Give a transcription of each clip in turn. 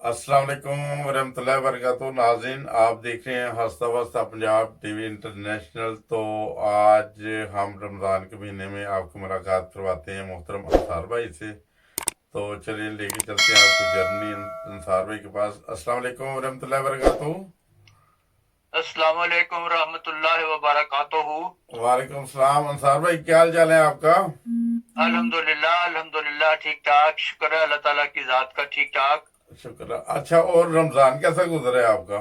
अस्सलाम वालेकुम वरहमतुल्लाहि वबरकातुहू। नाज़रीन, आप देख रहे हैं हंसता वस्ता पंजाब टीवी इंटरनेशनल। तो आज हम रमज़ान के महीने में आपको मुलाकात करवाते हैं मोहतरम अंसार भाई से। तो चलिए लेके चलते हैं आपको जर्मनी अंसार भाई के पास। अस्सलाम वालेकुम वरहमतुल्लाहि वबरकातुहू। अस्सलाम वालेकुम रहमतुल्लाहि व बरकातुहू। वालेकुम सलाम अंसार भाई, क्या हाल चाल है आपका? अल्हम्दुलिल्लाह अल्हम्दुलिल्लाह ठीक ठाक, शुक्र है अल्लाह ताला की जात का, ठीक ठाक। शुक्र। अच्छा, और रमज़ान कैसा गुजरा है आपका?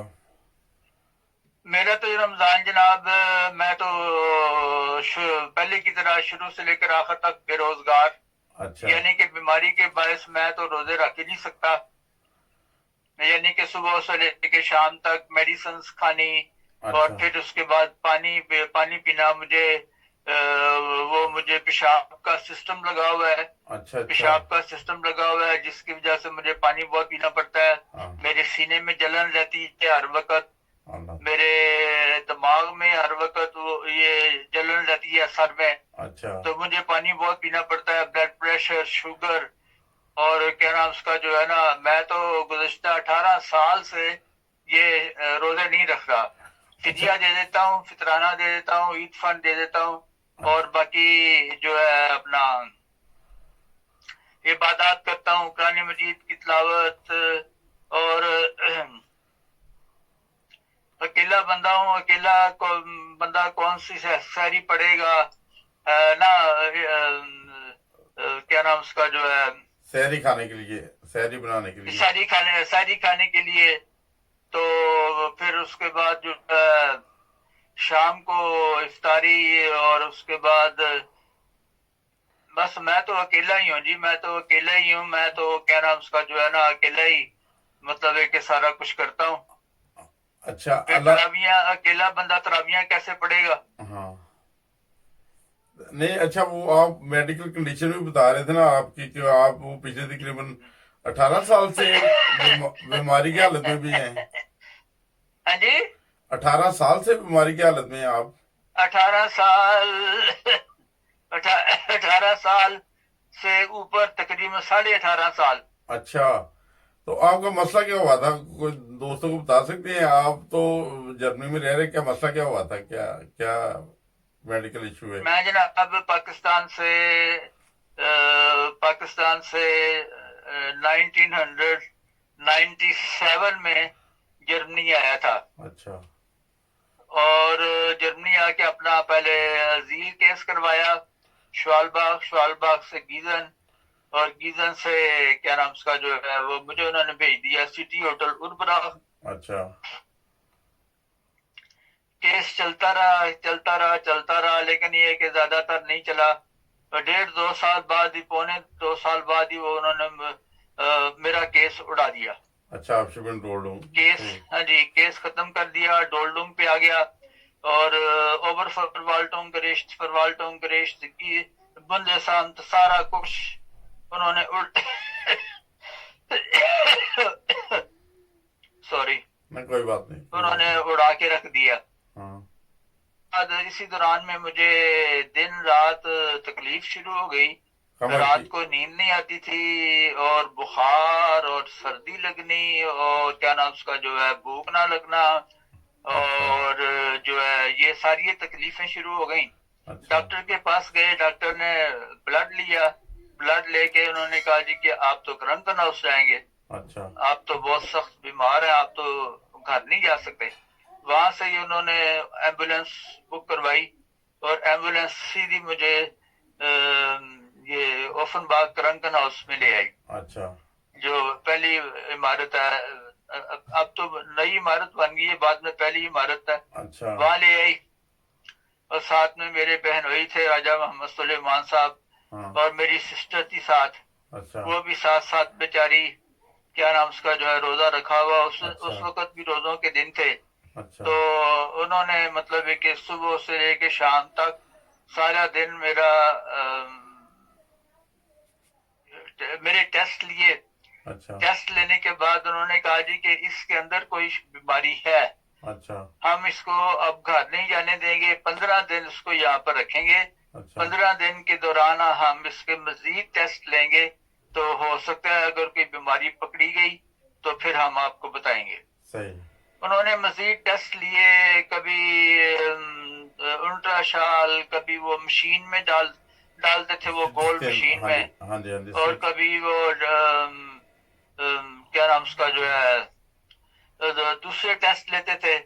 मेरा तो ये रमजान जनाब, मैं तो पहले की तरह शुरू से लेकर आखिर तक बेरोजगार, अच्छा यानी कि बीमारी के बायस मैं तो रोजे रख ही नहीं सकता। यानी कि सुबह से लेकर शाम तक मेडिसिन खानी, और अच्छा फिर उसके बाद पानी पानी पीना। मुझे पेशाब का सिस्टम लगा हुआ है। अच्छा अच्छा। पेशाब का सिस्टम लगा हुआ है जिसकी वजह से मुझे पानी बहुत पीना पड़ता है। हाँ। मेरे सीने में जलन रहती है हर वक्त, अल्लाह। मेरे दिमाग में हर वक्त ये जलन रहती है सर में। अच्छा तो मुझे पानी बहुत पीना पड़ता है। ब्लड प्रेशर, शुगर, और क्या नाम उसका जो है ना, मैं तो गुज़श्ता 18 साल से ये रोजे नहीं रख रहा। अच्छा फिदिया दे देता हूँ, फितराना दे देता हूँ, ईद फंड दे देता हूँ, और अच्छा बाकी जो है अपना इबादत करता हूँ, कुरान मजीद की तिलावत। और अकेला बंदा हूँ, बंदा कौन सी सहरी पड़ेगा ना। क्या नाम उसका जो है, शहरी खाने के लिए, शहरी बनाने के लिए। सहरी खाने के लिए। तो फिर उसके बाद जो है शाम को इफ्तारी, और उसके बाद बस मैं तो अकेला ही हूँ जी, मैं तो अकेला ही हूँ। मैं तो क्या नाम उसका जो है ना, अकेला ही मतलब है कि सारा कुछ करता हूँ। अच्छा फिर अल्लाह। तरावियां, अकेला बंदा तरावियां कैसे पड़ेगा? हाँ। नहीं, अच्छा, वो आप मेडिकल कंडीशन भी बता रहे थे ना आपकी, कि आप वो पिछले तकरीबन 18 साल से बीमारी की हालत में भी हैं। हाँ जी। 18 साल से बीमारी की हालत में हैं आप? 18 साल 18 साल से ऊपर, तकरीबन 18.5 साल। अच्छा, तो आपका मसला क्या हुआ था? कोई दोस्तों को बता सकते हैं? आप तो जर्मनी में रह रहे, क्या मसला क्या हुआ था? क्या क्या मेडिकल इशू है? मैं जनाब पाकिस्तान से 1997 में जर्मनी आया था। अच्छा और जर्मनी आके अपना पहले अजील केस करवाया, शवालबाग से गीजन, और गीजन से क्या नाम उसका जो है वो मुझे उन्होंने भेज दिया सिटी होटल उर्बरा। अच्छा केस चलता रहा, लेकिन ये कि ज्यादातर नहीं चला। तो 1.5-2 साल बाद ही, पौने 2 साल बाद ही, वो उन्होंने मेरा केस उड़ा दिया। अच्छा, आप शिपिंग रोड हूँ। केस, ठीक। हाँ जी, केस खत्म कर दिया, डोल्डुम पे आ गया। और ओबर फरवाल्टोंग गरेस्ट की बुंदेसाmt सारा कुछ उन्होंने सॉरी, नहीं, कोई बात नहीं, कोई बात उन्होंने नहीं। उड़ा के रख दिया। हाँ। बाद इसी दौरान में मुझे दिन रात तकलीफ शुरू हो गई। कमर की। रात को नींद नहीं आती थी, और बुखार और सर्दी लगनी, और क्या नाम उसका जो है भूख ना लगना, अच्छा और जो है ये सारी तकलीफें शुरू हो गई। अच्छा डॉक्टर के पास गए, डॉक्टर ने ब्लड लिया। ब्लड लेके उन्होंने कहा जी कि आप तो करंटन हाउस जाएंगे, अच्छा आप तो बहुत सख्त बीमार हैं, आप तो घर नहीं जा सकते। वहां से ही उन्होंने एम्बुलेंस बुक करवाई, और एम्बुलेंस सीधी मुझे ये ओफनबाग करंटन हाउस में ले आई, अच्छा जो पहली इमारत है। अब तो नई इमारत बन गई है, बाद में पहली इमारत है, अच्छा। वहां ले आई। और साथ में मेरे बहनोई थे, राजा मोहम्मद सुलेमान साहब, हाँ। और मेरी सिस्टर थी साथ। अच्छा वो भी साथ साथ बेचारी, क्या नाम उसका जो है, रोजा रखा हुआ, अच्छा उस वक्त भी रोजों के दिन थे। अच्छा तो उन्होंने मतलब है कि सुबह से लेके शाम तक सारा दिन मेरे टेस्ट लिए। अच्छा टेस्ट लेने के बाद उन्होंने कहा जी कि इसके अंदर कोई बीमारी है, अच्छा हम इसको अब घर नहीं जाने देंगे, 15 दिन इसको यहाँ पर रखेंगे। अच्छा 15 दिन के दौरान हम इसके मजीद टेस्ट लेंगे, तो हो सकता है अगर कोई बीमारी पकड़ी गई تو پھر ہم آپ کو بتائیں گے. صحیح. انہوں نے مزید ٹیسٹ لیے, کبھی الٹرا شال, کبھی وہ مشین میں ڈالتے تھے, وہ گول مشین ہاں میں, جی ہاں جی ہاں جی. اور کبھی وہ کیا نام اس کا جو ہے دوسرے ٹیسٹ لیتے تھے,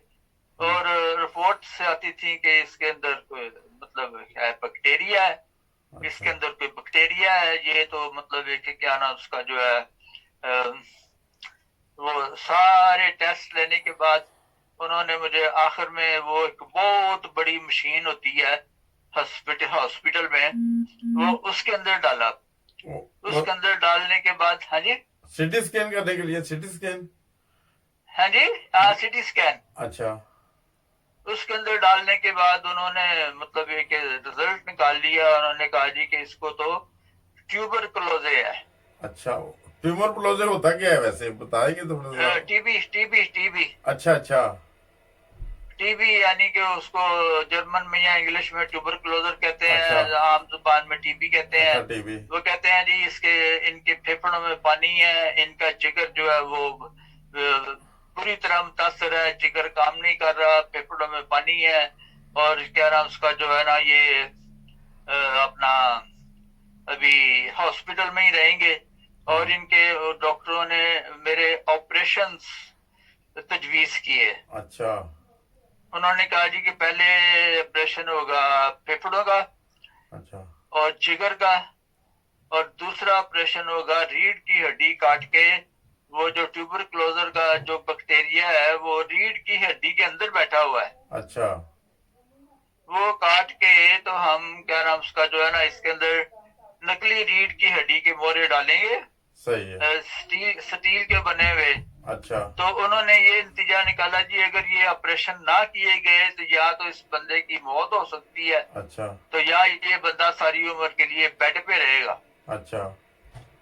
اور رپورٹ سے آتی تھی کہ اس کے اندر کوئی مطلب بیکٹیریا ہے, اس کے اندر کوئی بیکٹیریا ہے, یہ تو مطلب ہے کہ کیا نام اس کا جو ہے وہ سارے ٹیسٹ لینے کے بعد انہوں نے مجھے آخر میں وہ ایک بہت بڑی مشین ہوتی ہے ہاسپٹل میں, وہ اس کے اندر ڈالا. اس کے اندر ڈالنے کے بعد, ہاں جی, سی ٹی اسکین کرنے کے لیے, سی ٹی اسکین, ہاں جی, سی ٹی اسکین, اچھا, اس کے اندر ڈالنے کے بعد انہوں نے مطلب یہ کہ رزلٹ نکال لیا. انہوں نے کہا جی کہ اس کو تو ٹیوبر کلوزے ہے. اچھا. ٹیومر پلوزر ہوتا کیا ہے ویسے, بتائیں گے تھوڑا سا؟ T B. اچھا اچھا. ٹی بی یعنی کہ اس کو جرمن میں یا انگلش میں ٹیوبر کلوزر کہتے ہیں, اچھا. عام زبان میں ٹی بی کہتے ہیں. اچھا, ٹی بی. وہ کہتے ہیں جی اس کے ان کے پھیپھڑوں میں پانی ہے, ان کا جگر جو ہے وہ پوری طرح متاثر ہے, جگر کام نہیں کر رہا, پھیپھڑوں میں پانی ہے, اور کیا نام اس کا جو ہے نا یہ اپنا ابھی ہاسپٹل میں ہی رہیں گے. اور ان کے ڈاکٹروں نے میرے آپریشنز تجویز کیے. اچھا. انہوں نے کہا جی کہ پہلے آپریشن ہوگا پھیپھڑوں کا اچھا. اور جگر کا, اور دوسرا آپریشن ہوگا ریڑھ کی ہڈی کاٹ کے. وہ جو ٹیوبر کلوزر کا جو بیکٹیریا ہے وہ ریڑھ کی ہڈی کے اندر بیٹھا ہوا ہے, اچھا. وہ کاٹ کے تو ہم کیا نام اس کا جو ہے نا اس کے اندر نکلی ریڑھ کی ہڈی کے مورے ڈالیں گے, صحیح ہے. سٹیل کے بنے ہوئے. اچھا. تو انہوں نے یہ نتیجہ نکالا جی اگر یہ آپریشن نہ کیے گئے تو یا تو اس بندے کی موت ہو سکتی ہے, اچھا. تو یا یہ بندہ ساری عمر کے لیے بیڈ پہ رہے گا. اچھا.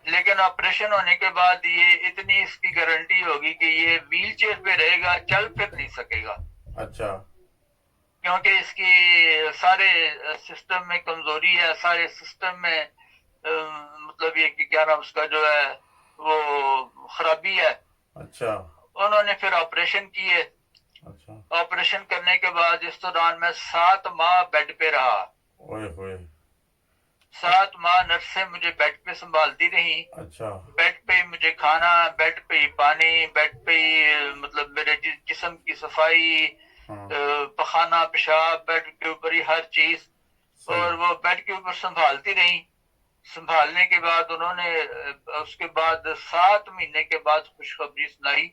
لیکن آپریشن ہونے کے بعد یہ اتنی اس کی گارنٹی ہوگی کہ یہ ویل چیئر پہ رہے گا, چل پھر نہیں سکے گا, اچھا. کیونکہ اس کی سارے سسٹم میں کمزوری ہے, سارے سسٹم میں مطلب یہ کہ کیا نام اس کا جو ہے وہ خرابی ہے. اچھا. انہوں نے پھر آپریشن کیے. اچھا. آپریشن کرنے کے بعد اس دوران میں 7 ماہ بیڈ پہ رہا. اوئے ہوئے. 7 ماہ نرسیں مجھے بیڈ پہ سنبھالتی رہیں. اچھا. بیڈ پہ ہی مجھے کھانا, بیڈ پہ ہی پانی, بیڈ پہ ہی مطلب میرے جسم کی صفائی, پخانہ پیشاب بیڈ کے اوپر ہی ہر چیز. اور وہ بیڈ کے اوپر سنبھالتی رہیں. سنبھالنے کے بعد انہوں نے اس کے بعد 7 مہینے کے بعد خوشخبری سنائی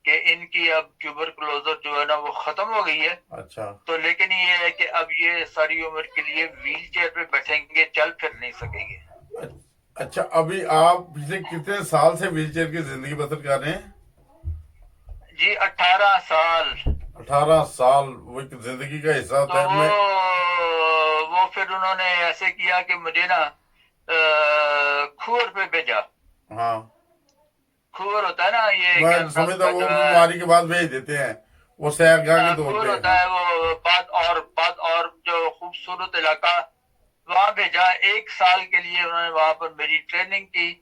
کہ ان کی اب ٹیوبر کلوزر جو ہے نا وہ ختم ہو گئی ہے. اچھا. تو لیکن یہ ہے کہ اب یہ ساری عمر کے لیے ویل چیئر پہ بیٹھیں گے, چل پھر نہیں سکیں گے. اچھا. ابھی آپ پچھلے کتنے سال سے ویل چیئر کی زندگی بسر کر رہے ہیں؟ جی 18 سال. 18 سال. وہ ایک زندگی کا حصہ ہوتا ہے. وہ پھر انہوں نے ایسے کیا کہ مجھے نا کھور پہ بھیجا. ہاں, کھور ہوتا ہے نا یہ میں سمجھتا ہوں وہ بیماری کے بعد بھیج دیتے ہیں, وہ سیرگاہ کے طور کھور پہ. ہوتا ہے وہ بعد اور جو خوبصورت علاقہ وہاں بھیجا. 1 سال کے لیے انہوں نے وہاں پر میری ٹریننگ کی.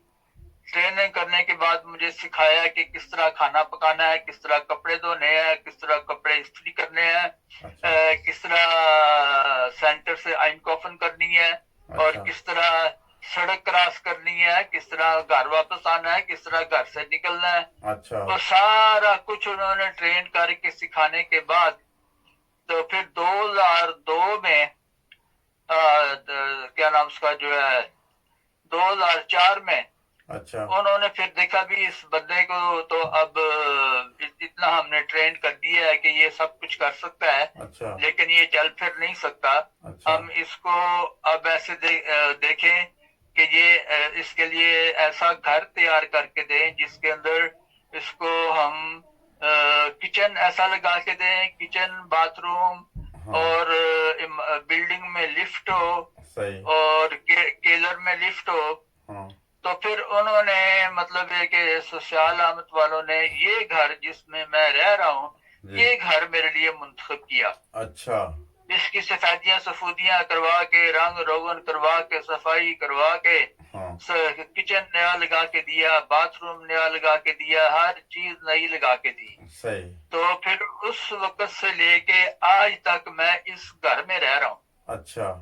ٹریننگ کرنے کے بعد مجھے سکھایا کہ کس طرح کھانا پکانا ہے, کس طرح کپڑے دھونے ہیں, کس طرح کپڑے استری کرنے ہیں, کس طرح سینٹر سے آئن کافن کرنی ہے, اور کس طرح سڑک کراس کرنی ہے, کس طرح گھر واپس آنا ہے, کس طرح گھر سے نکلنا ہے. اچھا. وہ سارا کچھ انہوں نے ٹرین کر کے سکھانے کے بعد تو پھر 2002 میں کیا نام اس کا جو ہے 2004 میں اچھا. انہوں نے پھر دیکھا بھی اس بندے کو تو اب اتنا ہم نے ٹرین کر دیا ہے کہ یہ سب کچھ کر سکتا ہے. اچھا. لیکن یہ چل پھر نہیں سکتا. ہم اس کو اب ایسے دیکھیں کہ یہ اس کے لیے ایسا گھر تیار کر کے دیں جس کے اندر اس کو ہم کچن ایسا لگا کے دیں, کچن باتھ روم, اور بلڈنگ میں لفٹ ہو, اور کیلر میں لفٹ ہو. تو پھر انہوں نے مطلب ہے کہ سوشال آمد والوں نے یہ گھر جس میں میں رہ رہا ہوں یہ گھر میرے لیے منتخب کیا. اچھا. इसकी सफेदियां सफूदियां करवा के, रंग रोगन करवा के, सफाई करवा के, हाँ किचन नया लगा के दिया, बाथरूम नया लगा के दिया, हर चीज नई लगा के दी। सही। तो फिर उस वक्त से लेके आज तक मैं इस घर में रह रहा हूँ। अच्छा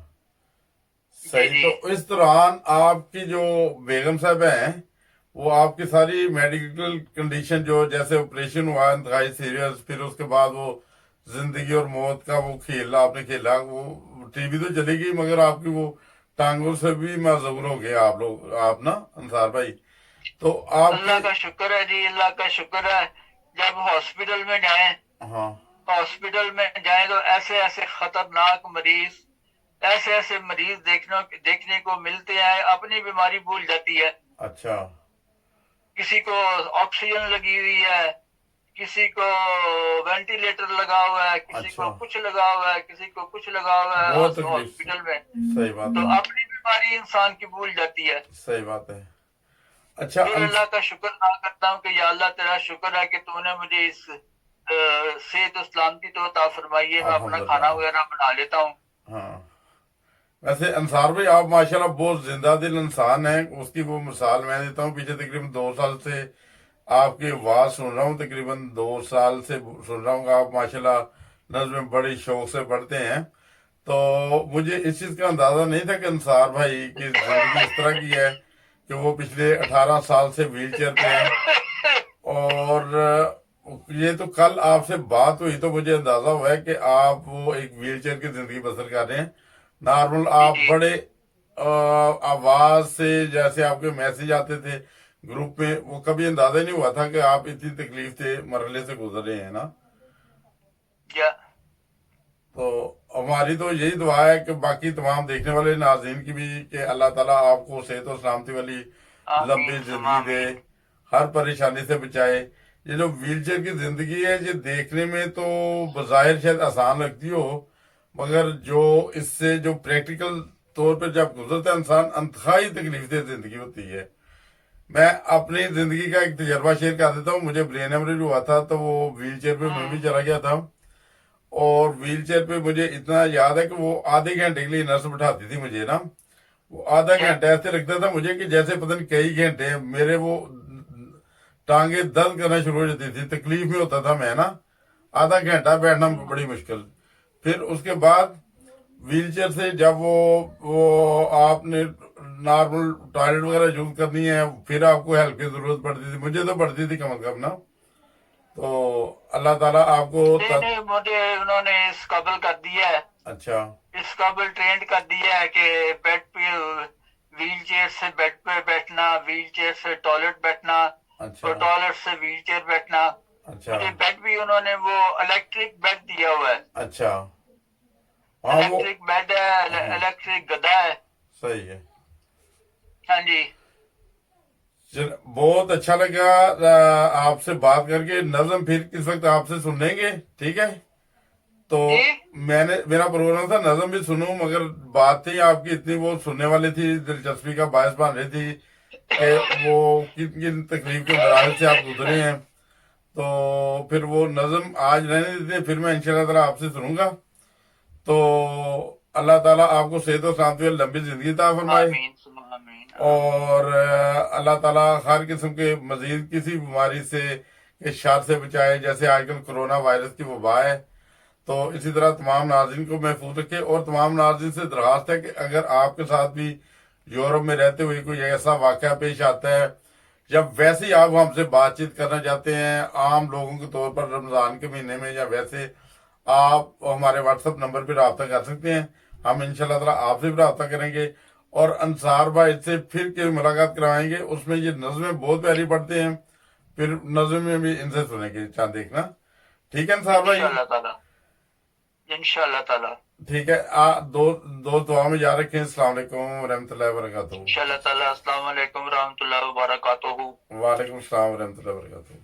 जी सही। जी। तो इस दौरान आपकी जो बेगम साहब हैं वो आपकी सारी मेडिकल कंडीशन जो जैसे ऑपरेशन हुआ इंतहाई सीरियस, फिर उसके बाद वो जिंदगी और मौत का वो खेल आपने खेला, वो टीवी तो चलेगी मगर आपकी वो टांगों से भी माजूर हो गए आप लोग, आप ना अंसार भाई। तो अल्लाह आपकी का शुक्र है जी, अल्लाह का शुक्र है। जब हॉस्पिटल में जाएं, हाँ हॉस्पिटल में जाएं तो ऐसे ऐसे खतरनाक मरीज, ऐसे ऐसे मरीज देखने को मिलते हैं, अपनी बीमारी भूल जाती है। अच्छा किसी को ऑक्सीजन लगी हुई है, किसी को वेंटिलेटर लगा हुआ है, किसी अच्छा को कुछ लगा हुआ है, किसी को कुछ लगा हुआ है बहुत तकलीफ से। हॉस्पिटल में। सही बात तो है, अपनी बीमारी इंसान की भूल जाती है। सही बात है। अच्छा फिर अल्लाह का शुक्र अदा करता हूँ कि या अल्लाह तेरा शुक्र है कि तूने मुझे इस सेहत और सलामती तो अता फरमाई है, मैं अपना खाना अल्हम्दुलिल्लाह। वगैरह बना लेता हूँ। हाँ वैसे अंसार भाई आप माशाल्लाह बहुत जिंदा दिल इंसान हैं, उसकी वो मिसाल मैं देता हूँ। पीछे तकरीबन 2 साल से आपकी आवाज सुन रहा हूँ, तकरीबन 2 साल से सुन रहा हूँ। आप माशाल्लाह नज़्म बड़ी शौक से पढ़ते हैं। तो मुझे इस चीज का अंदाजा नहीं था कि अंसार भाई की जिंदगी इस तरह की है कि वो पिछले 18 साल से व्हील चेयर पे हैं। और ये तो कल आपसे बात हुई तो मुझे अंदाजा हुआ है कि आप वो एक व्हील चेयर की जिंदगी बसर कर रहे हैं। नॉर्मल जी आप जी। बड़े आवाज से जैसे आपके मैसेज आते थे ग्रुप में, वो कभी अंदाजा ही नहीं हुआ था कि आप इतनी तकलीफ से मरहले से गुजर रहे हैं ना। या तो हमारी तो यही दुआ है कि बाकी तमाम देखने वाले नाज़रीन की भी कि अल्लाह ताला आपको सेहत और सलामती वाली लंबी आमीन सुमा जिंदगी दे, आमीन। हर परेशानी से बचाए। ये जो व्हीलचेयर की जिंदगी है ये देखने में तो बज़ाहिर शायद आसान लगती हो, मगर जो इससे जो प्रैक्टिकल तौर पर जब गुजरता है इंसान, अंतहाई तकलीफ से जिंदगी होती है। मैं अपनी जिंदगी का एक तजर्बा शेयर कर देता हूँ। मुझे ब्रेन हेमरेज हुआ था तो वो व्हील चेयर पे मैं भी चला गया था। और व्हील चेयर पे मुझे इतना याद है कि वो आधे घंटे के लिए नर्स बैठाती थी मुझे ना। वो आधा या घंटा ऐसे लगता था मुझे कि जैसे पता नहीं कई घंटे मेरे वो टांगे दर्द करना शुरू हो जाती थी, तकलीफ में होता था मैं ना। आधा घंटा बैठना बड़ी मुश्किल। फिर उसके बाद व्हीलचेयर से जब वो आपने नॉर्मल टॉयलेट वगैरह यूज करनी है, फिर आपको हेल्प की जरूरत पड़ती थी, मुझे तो पड़ती थी कम से कम ना। तो अल्लाह ताला आपको नहीं नहीं, मुझे उन्होंने इस काबिल कर दिया है, अच्छा इस काबिल ट्रेंड कर दिया है कि बेड पे, व्हील चेयर से बेड पे बैठना, व्हील चेयर से टॉयलेट बैठना, अच्छा और टॉयलेट से व्हील चेयर बैठना। अच्छा मुझे बेड भी उन्होंने वो इलेक्ट्रिक बेड दिया हुआ है। अच्छा। हाँ वो इलेक्ट्रिक बेड है, हाँ इलेक्ट्रिक गदा है। सही है। हाँ जी बहुत अच्छा लगा आपसे बात करके। नज़म फिर किस वक्त आपसे सुन लेंगे, ठीक है। तो जी। मैंने मेरा प्रोग्राम था नज़म भी सुनूं, मगर बात थी आपकी इतनी वो सुनने वाली थी, दिलचस्पी का बायस बन रही थी कि वो किन किन तकलीफ के मराहल से आप गुजरे हैं। तो फिर वो नज़म आज रहने देते, फिर मैं इंशाल्लाह ताला आपसे सुनूंगा। तो अल्लाह ताला आपको सेहत और सलामती वाली लंबी जिंदगी अता फरमाए। आमीन सुमा आमीन आमीन। और अल्लाह ताला हर किस्म के मजीद किसी बीमारी से के शर से बचाए, जैसे आजकल कोरोना वायरस की वबा है। तो इसी तरह तमाम नाज़रीन को महफूज रखे। और तमाम नाज़रीन से दरख्वास्त है कि अगर आपके साथ भी यूरोप में रहते हुए कोई ऐसा वाक़या पेश आता है, जब वैसे ही आप हमसे बातचीत करना चाहते हैं आम लोगों के तौर पर रमज़ान के महीने में, या वैसे आप हमारे व्हाट्सएप नंबर पर रब्ता कर सकते हैं। हम इंशाल्लाह ताला आपसे भी रब्ता करेंगे और अंसार भाई से फिर की मुलाकात करवाएंगे। उसमें ये नज़में बहुत प्यारी पढ़ते हैं, फिर नज़म में भी इनसे सुनेंगे, चाह देखना। ठीक है अंसार भाई, इंशाल्लाह ताला, इंशाल्लाह ताला, ठीक है। दो दो दुआ में याद रखें। अस्सलाम वालेकुम रहमतुल्लाहि व बरकातुहू। इंशाल्लाह ताला। अस्सलाम वालेकुम रहमतुल्लाहि व बरकातुहू। वालेकुम अस्सलाम रहमतुल्लाहि व बरकातुहू।